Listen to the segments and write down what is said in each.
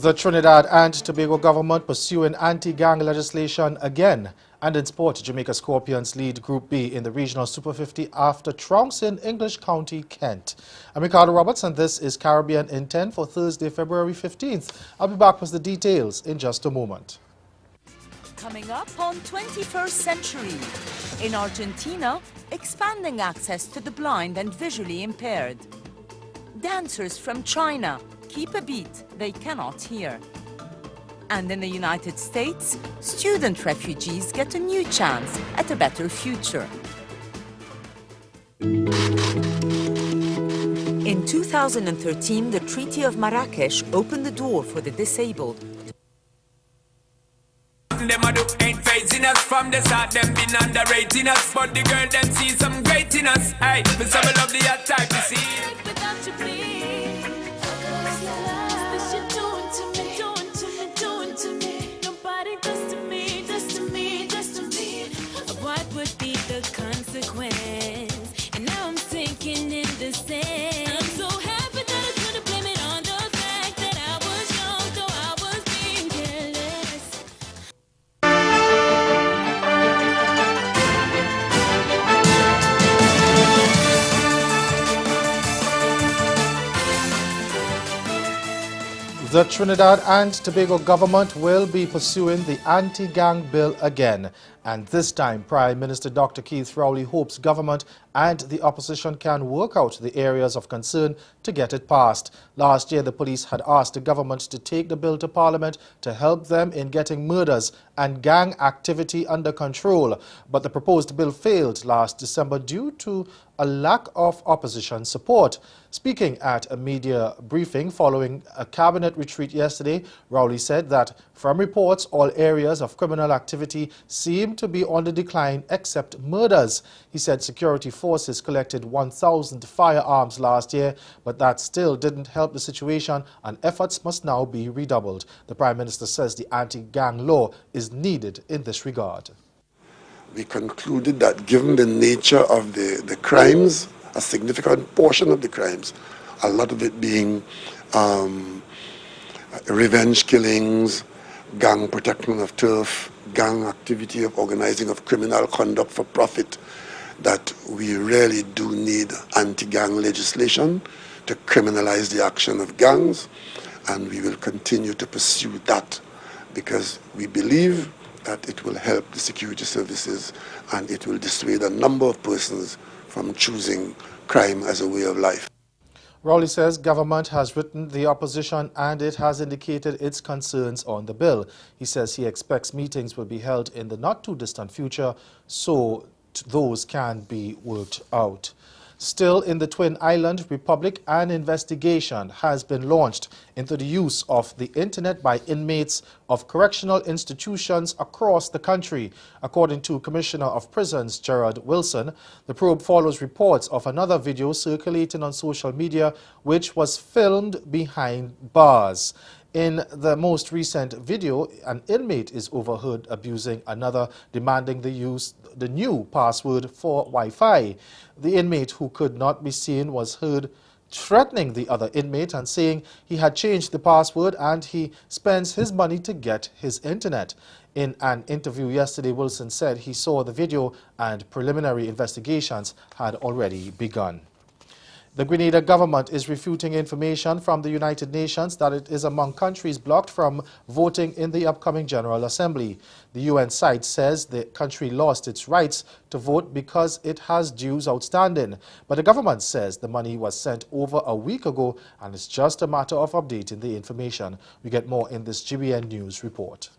The Trinidad and Tobago government pursuing anti-gang legislation again. And in sport, Jamaica Scorpions lead Group B in the Regional Super 50 after trouncing English County, Kent. I'm Ricardo Roberts and this is Caribbean in 10 for Thursday, February 15th. I'll be back with the details in just a moment. Coming up on 21st Century. In Argentina, expanding access to the blind and visually impaired. Dancers from China keep a beat they cannot hear. And in the United States, student refugees get a new chance at a better future. In 2013, the Treaty of Marrakesh opened the door for the disabled. Them a do ain't phasing us from the start. Them been underrating us, but the girl them see some great in us. Hey, but some love the hot type to see. Without you, please. This you're doing to me. Nobody does to me, does to me, does to me. What would be the consequence? And now I'm sinking in the sand. I'm so happy that I couldn't blame it on the fact that I was young, though I was being careless. The Trinidad and Tobago government will be pursuing the anti-gang bill again. And this time, Prime Minister Dr. Keith Rowley hopes government and the opposition can work out the areas of concern to get it passed. Last year, the police had asked the government to take the bill to Parliament to help them in getting murders and gang activity under control. But the proposed bill failed last December due to a lack of opposition support. Speaking at a media briefing following a cabinet retreat yesterday, Rowley said that from reports, all areas of criminal activity seem to be on the decline except murders. He said security forces collected 1,000 firearms last year, but that still didn't help the situation and efforts must now be redoubled. The Prime Minister says the anti-gang law is needed in this regard. We concluded that given the nature of the crimes, a significant portion of the crimes, a lot of it being revenge killings, gang protection of turf, gang activity of organizing of criminal conduct for profit, that we really do need anti-gang legislation to criminalize the action of gangs, and we will continue to pursue that because we believe that it will help the security services and it will dissuade a number of persons from choosing crime as a way of life. Rowley says government has written the opposition and it has indicated its concerns on the bill. He says he expects meetings will be held in the not-too-distant future so those can be worked out. Still in the Twin Island Republic, an investigation has been launched into the use of the internet by inmates of correctional institutions across the country. According to Commissioner of Prisons Gerard Wilson, the probe follows reports of another video circulating on social media which was filmed behind bars. In the most recent video, an inmate is overheard abusing another, demanding the new password for Wi-Fi. The inmate, who could not be seen, was heard threatening the other inmate and saying he had changed the password and he spends his money to get his internet. In an interview yesterday, Wilson said he saw the video and preliminary investigations had already begun. The Grenada government is refuting information from the United Nations that it is among countries blocked from voting in the upcoming General Assembly. The UN site says the country lost its rights to vote because it has dues outstanding. But the government says the money was sent over a week ago and it's just a matter of updating the information. We get more in this GBN News report.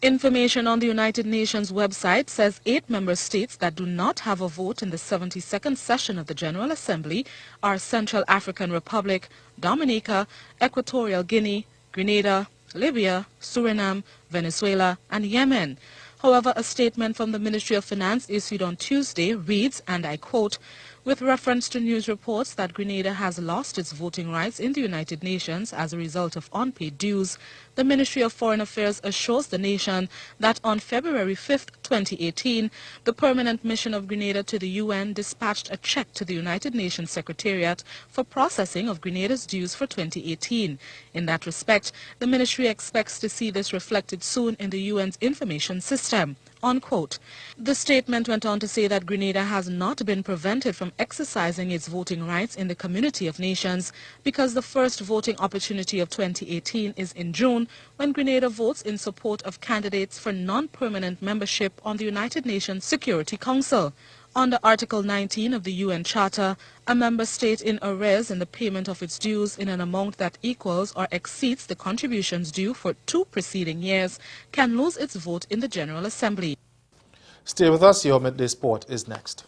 Information on the United Nations website says 8 member states that do not have a vote in the 72nd session of the General Assembly are Central African Republic, Dominica, Equatorial Guinea, Grenada, Libya, Suriname, Venezuela, and Yemen. However, a statement from the Ministry of Finance issued on Tuesday reads, and I quote, With reference to news reports that Grenada has lost its voting rights in the United Nations as a result of unpaid dues, the Ministry of Foreign Affairs assures the nation that on February 5, 2018, the Permanent Mission of Grenada to the UN dispatched a check to the United Nations Secretariat for processing of Grenada's dues for 2018. In that respect, the ministry expects to see this reflected soon in the UN's information system. Unquote. The statement went on to say that Grenada has not been prevented from exercising its voting rights in the community of nations because the first voting opportunity of 2018 is in June, when Grenada votes in support of candidates for non-permanent membership on the United Nations Security Council. Under Article 19 of the UN Charter, a member state in arrears in the payment of its dues in an amount that equals or exceeds the contributions due for 2 preceding years can lose its vote in the General Assembly. Stay with us. Your Midday Sport is next.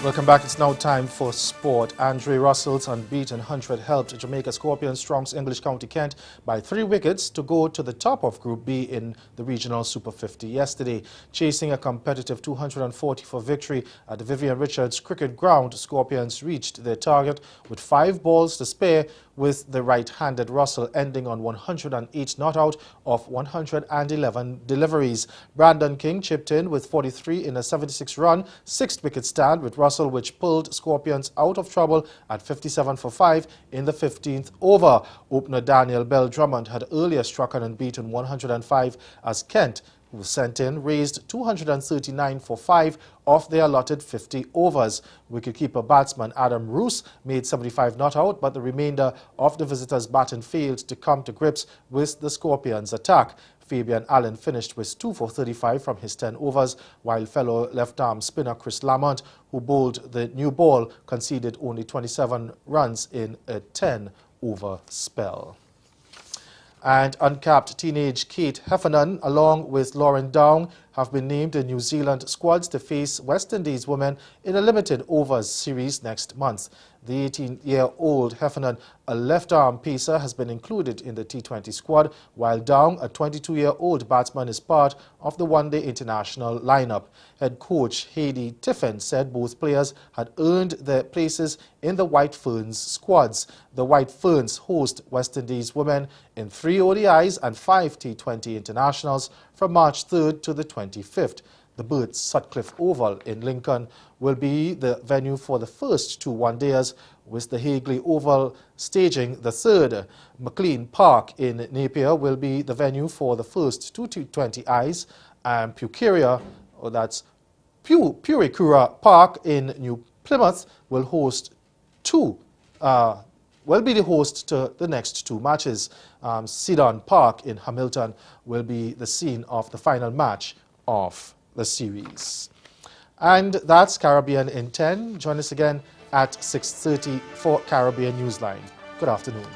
Welcome back. It's now time for sport. Andre Russell's unbeaten 100 helped Jamaica Scorpions Strong's English County Kent by 3 wickets to go to the top of Group B in the Regional Super 50 yesterday. Chasing a competitive 244 victory at the Vivian Richards Cricket Ground, Scorpions reached their target with 5 balls to spare, with the right-handed Russell ending on 108 not out of 111 deliveries. Brandon King chipped in with 43 in a 76-run 6th wicket stand with Russell, which pulled Scorpions out of trouble at 57 for 5 in the 15th over. Opener Daniel Bell Drummond had earlier struck an unbeaten 105 as Kent, who was sent in, raised 239 for 5 of their allotted 50 overs. Wicketkeeper batsman Adam Roos made 75 not out, but the remainder of the visitors' batting failed to come to grips with the Scorpions' attack. Fabian Allen finished with 2 for 35 from his 10 overs, while fellow left-arm spinner Chris Lamont, who bowled the new ball, conceded only 27 runs in a 10-over spell. And uncapped teenage Kate Heffernan, along with Lauren Downg, have been named in New Zealand squads to face West Indies women in a limited overs series next month. The 18-year-old Heffernan, a left-arm pacer, has been included in the T20 squad, while Downg, a 22-year-old batsman, is part of the one-day international lineup. Head coach Heidi Tiffin said both players had earned their places in the White Ferns squads. The White Ferns host West Indies women in 3 ODIs and 5 T20 internationals from March 3rd to the 25th. The Birds Sutcliffe Oval in Lincoln will be the venue for the first 2 one-dayers, with the Hagley Oval staging the third. McLean Park in Napier will be the venue for the first 2 T20Is, and Pukeria, Purikura Park in New Plymouth will host will be the host to the next 2 matches. Sidon Park in Hamilton will be the scene of the final match of the series. And that's Caribbean in 10. Join us again at 6:30 for Caribbean Newsline. Good afternoon.